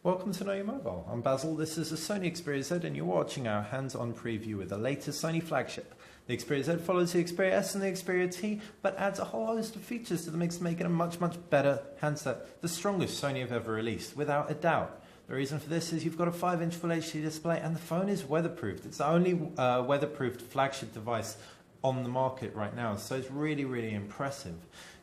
Welcome to Know Your Mobile. I'm Basil, this is a Sony Xperia Z and you're watching our hands-on preview with the latest Sony flagship. The Xperia Z follows the Xperia S and the Xperia T, but adds a whole host of features to the mix, making it a much better handset. The strongest Sony have ever released, without a doubt. The reason for this is you've got a 5-inch Full HD display and the phone is weatherproofed. It's the only weatherproofed flagship device on the market right now, so it's really impressive.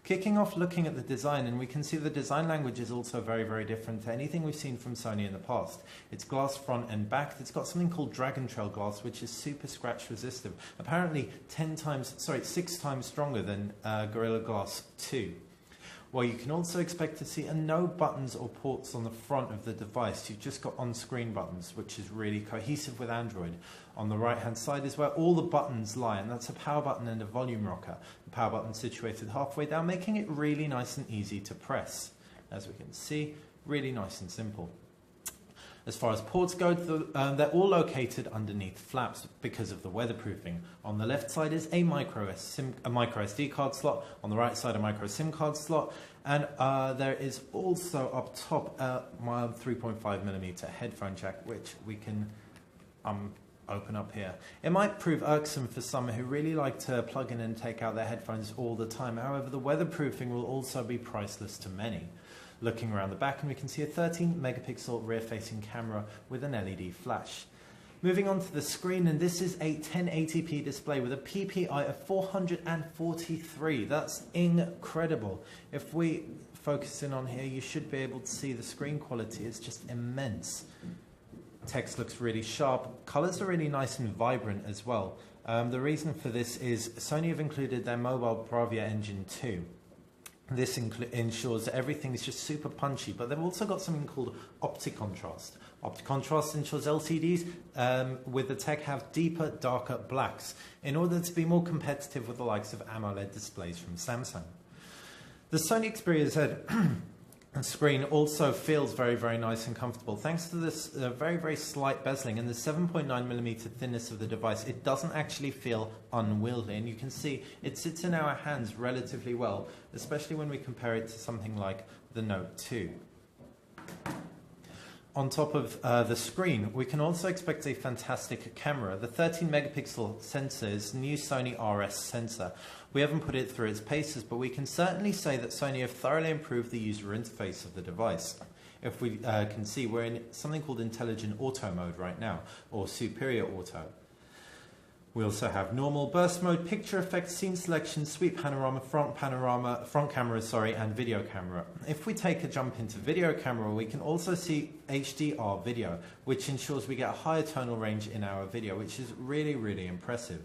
Kicking off looking at the design, and we can see the design language is also very different to anything we've seen from Sony in the past. It's glass front and back. It's got something called Dragon Trail glass, which is super scratch resistant. Apparently 6 times stronger than Gorilla Glass 2. Well, you can also expect to see no buttons or ports on the front of the device. You've just got on-screen buttons, which is really cohesive with Android. On the right-hand side is where all the buttons lie, and that's a power button and a volume rocker. The power button situated halfway down, making it really nice and easy to press. As we can see, really nice and simple. As far as ports go, they're all located underneath flaps because of the weatherproofing. On the left side is a micro SD card slot, on the right side a micro SIM card slot, and there is also up top a mild 3.5mm headphone jack, which we can open up here. It might prove irksome for some who really like to plug in and take out their headphones all the time. However, the weatherproofing will also be priceless to many. Looking around the back, and we can see a 13-megapixel rear-facing camera with an LED flash. Moving on to the screen, and this is a 1080p display with a PPI of 443. That's incredible. If we focus in on here, you should be able to see the screen quality. It's just immense. Text looks really sharp. Colors are really nice and vibrant as well. The reason for this is Sony have included their mobile Bravia engine too. This ensures that everything is just super punchy, but they've also got something called optic contrast. Optic contrast ensures LCDs with the tech have deeper, darker blacks in order to be more competitive with the likes of AMOLED displays from Samsung. The Sony Xperia Z screen also feels very nice and comfortable. Thanks to this very slight bezeling and the 7.9mm thinness of the device, it doesn't actually feel unwieldy, and you can see it sits in our hands relatively well, especially when we compare it to something like the Note 2. On top of the screen, we can also expect a fantastic camera. The 13-megapixel sensor is the new Sony RS sensor. We haven't put it through its paces, but we can certainly say that Sony have thoroughly improved the user interface of the device. If we can see, we're in something called Intelligent Auto mode right now, or Superior Auto. We also have normal, burst mode, picture effect, scene selection, sweep panorama, front camera, and video camera. If we take a jump into video camera, we can also see HDR video, which ensures we get a higher tonal range in our video, which is really impressive.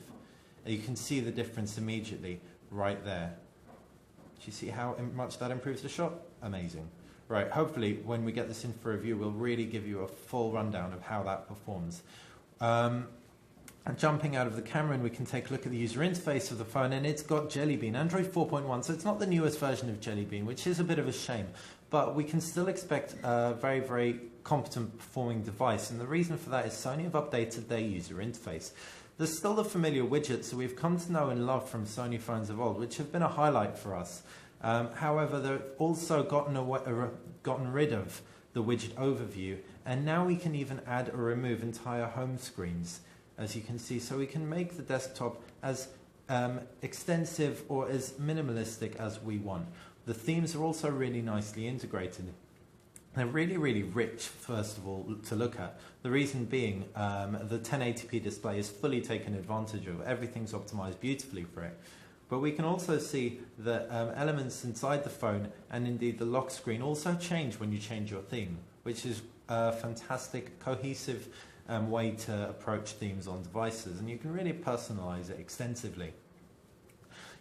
You can see the difference immediately right there. Do you see how much that improves the shot? Amazing. Right, hopefully when we get this in for review, we'll really give you a full rundown of how that performs. Jumping out of the camera, and we can take a look at the user interface of the phone, and it's got Jelly Bean, Android 4.1, so it's not the newest version of Jelly Bean, which is a bit of a shame, but we can still expect a very competent performing device, and the reason for that is Sony have updated their user interface. There's still the familiar widgets that we've come to know and love from Sony phones of old, which have been a highlight for us. However, they've also gotten rid of the widget overview, and now we can even add or remove entire home screens, as you can see, so we can make the desktop as extensive or as minimalistic as we want. The themes are also really nicely integrated. They're really rich, first of all, to look at. The reason being, the 1080p display is fully taken advantage of. Everything's optimized beautifully for it. But we can also see that elements inside the phone, and indeed the lock screen, also change when you change your theme, which is a fantastic, cohesive way to approach themes on devices, and you can really personalize it extensively.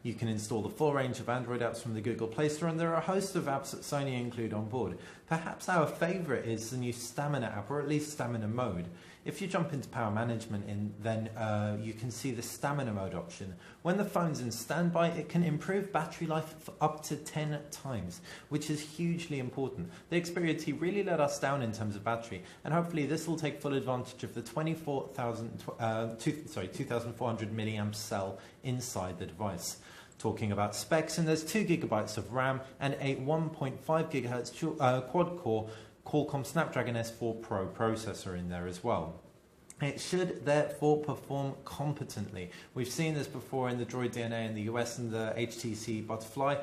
You can install the full range of Android apps from the Google Play Store, and there are a host of apps that Sony include on board. Perhaps our favorite is the new Stamina app, or at least Stamina mode. If you jump into power management, then you can see the Stamina mode option. When the phone's in standby, it can improve battery life for up to 10 times, which is hugely important. The Xperia T really let us down in terms of battery, and hopefully this will take full advantage of the 2,400 milliamp cell inside the device. Talking about specs, and there's 2 GB of RAM and a 1.5 GHz quad-core Qualcomm Snapdragon S4 Pro processor in there as well. It should therefore perform competently. We've seen this before in the Droid DNA in the US and the HTC Butterfly.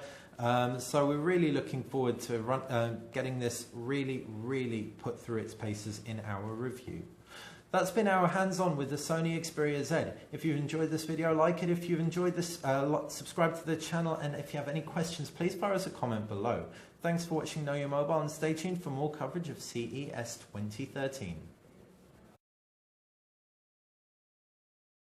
So we're really looking forward to getting this really put through its paces in our review. That's been our hands-on with the Sony Xperia Z. If you've enjoyed this video, like it. If you've enjoyed this, subscribe to the channel. And if you have any questions, please fire us a comment below. Thanks for watching Know Your Mobile, and stay tuned for more coverage of CES 2013.